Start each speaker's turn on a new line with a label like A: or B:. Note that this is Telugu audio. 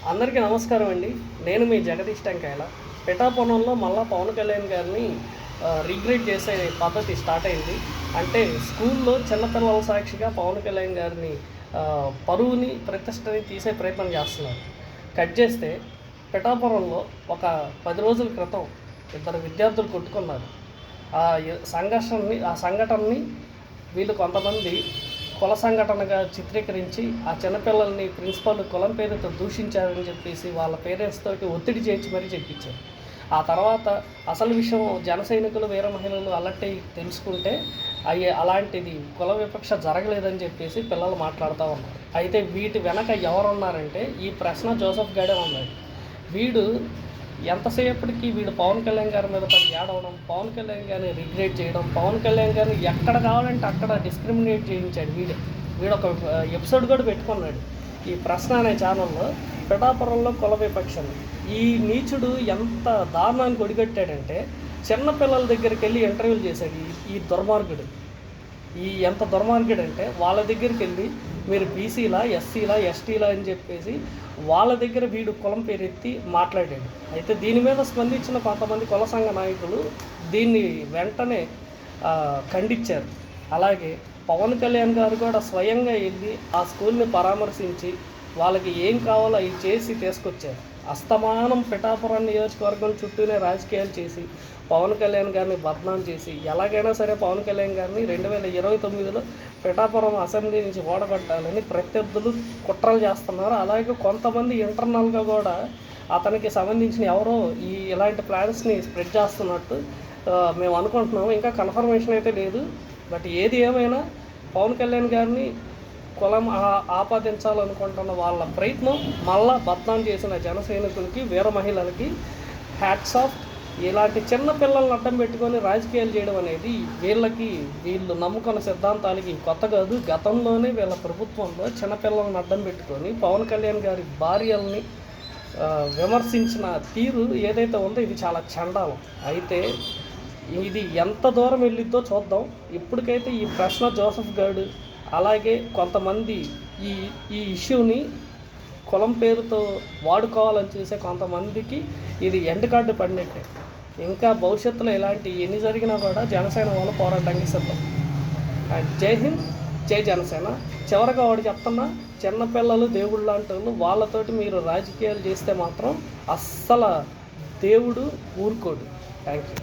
A: అందరికీ నమస్కారం అండి. నేను మీ జగదీష్ టెంకాయల. పిఠాపురంలో మళ్ళా పవన్ కళ్యాణ్ గారిని రిగ్రెట్ చేసే పద్ధతి స్టార్ట్ అయింది. అంటే స్కూల్లో చిన్నపిల్లల సాక్షిగా పవన్ కళ్యాణ్ గారిని పరువుని ప్రతిష్టని తీసే ప్రయత్నం చేస్తున్నారు. కట్ చేస్తే పిఠాపురంలో ఒక 10 రోజుల క్రితం ఇద్దరు విద్యార్థులు కొట్టుకున్నారు. ఆ సంఘటనని వీళ్ళు కొంతమంది కుల సంఘటనగా చిత్రీకరించి ఆ చిన్నపిల్లల్ని ప్రిన్సిపల్ కులం పేరుతో దూషించారని చెప్పేసి వాళ్ళ పేరెంట్స్ తోటి ఒత్తిడి చేయించి మరీ చెప్పించారు. ఆ తర్వాత అసలు విషయం జన సైనికులు వీర మహిళలు అలర్ట్ అయ్యి తెలుసుకుంటే అలాంటిది కుల వివక్ష జరగలేదని చెప్పేసి పిల్లలు మాట్లాడుతూ ఉన్నారు. అయితే వీటి వెనక ఎవరున్నారంటే ఈ ప్రశ్న జోసెఫ్ గాడే ఉన్నాడు. వీడు ఎంతసేపటికి వీడు పవన్ కళ్యాణ్ గారి మీద పడి ఏడవడం, పవన్ కళ్యాణ్ గారిని రిగ్రెట్ చేయడం, పవన్ కళ్యాణ్ గారిని ఎక్కడ కావాలంటే అక్కడ డిస్క్రిమినేట్ చేయించాడు. వీడు ఒక ఎపిసోడ్ కూడా పెట్టుకున్నాడు ఈ ప్రశ్న అనే ఛానల్లో. పిఠాపురంలో కుల విపక్షలు ఈ నీచుడు ఎంత దారుణానికి ఒడిగట్టాడంటే చిన్నపిల్లల దగ్గరికి వెళ్ళి ఇంటర్వ్యూలు చేశాడు ఈ దుర్మార్గుడు. ఎంత దుర్మార్గుడు అంటే వాళ్ళ దగ్గరికి వెళ్ళి మీరు బీసీలా, ఎస్సీలా, ఎస్టీలా అని చెప్పేసి వాళ్ళ దగ్గర వీడు కులం పేరెత్తి మాట్లాడాడు. అయితే దీని మీద స్పందించిన కొంతమంది కుల సంఘ నాయకులు దీన్ని వెంటనే ఖండించారు. అలాగే పవన్ కళ్యాణ్ గారు కూడా స్వయంగా వెళ్ళి ఆ స్కూల్ని పరామర్శించి వాళ్ళకి ఏం కావాలో అవి చేసి తీసుకొచ్చారు. అస్తమానం పిఠాపురం నియోజకవర్గం చుట్టూనే రాజకీయాలు చేసి పవన్ కళ్యాణ్ గారిని బద్నాం చేసి ఎలాగైనా సరే పవన్ కళ్యాణ్ గారిని 2029లో పిఠాపురం అసెంబ్లీ నుంచి ఓడగొట్టాలని ప్రత్యర్థులు కుట్రలు చేస్తున్నారు. అలాగే కొంతమంది ఇంటర్నల్గా కూడా అతనికి సంబంధించిన ఎవరో ఇలాంటి ప్లాన్స్ని స్ప్రెడ్ చేస్తున్నట్టు మేము అనుకుంటున్నాము. ఇంకా కన్ఫర్మేషన్ అయితే లేదు. బట్ ఏది ఏమైనా పవన్ కళ్యాణ్ గారిని కులం ఆపాదించాలనుకుంటున్న వాళ్ళ ప్రయత్నం మళ్ళా బద్నాం చేసిన జన సైనికులకి, వీర మహిళలకి హ్యాట్స్ ఆఫ్. ఇలాంటి చిన్న పిల్లల్ని అడ్డం పెట్టుకొని రాజకీయాలు చేయడం అనేది వీళ్ళు నమ్ముకున్న సిద్ధాంతాలకి కొత్త కాదు. గతంలోనే వీళ్ళ ప్రభుత్వంలో చిన్నపిల్లల్ని అడ్డం పెట్టుకొని పవన్ కళ్యాణ్ గారి భార్యల్ని విమర్శించిన తీరు ఏదైతే ఉందో ఇది చాలా చండాలం. అయితే ఇది ఎంత దూరం వెళ్ళిద్దో చూద్దాం. ఇప్పటికైతే ఈ ప్రశ్న జోసెఫ్ గారు అలాగే కొంతమంది ఈ ఇష్యూని కులం పేరుతో వాడుకోవాలని చూసే కొంతమందికి ఇది ఎండ్ కార్డు పడినట్టే. ఇంకా భవిష్యత్తులో ఇలాంటి ఎన్ని జరిగినా కూడా జనసేన వాళ్ళు పోరాటానికి సిద్ధం. జై హింద్, జై జనసేన. చివరిగా వాడు చెప్తున్నా, చిన్నపిల్లలు దేవుళ్ళు లాంటి వాళ్ళు, వాళ్ళతోటి మీరు రాజకీయాలు చేస్తే మాత్రం అస్సలు దేవుడు ఊరుకోడు. Thank you.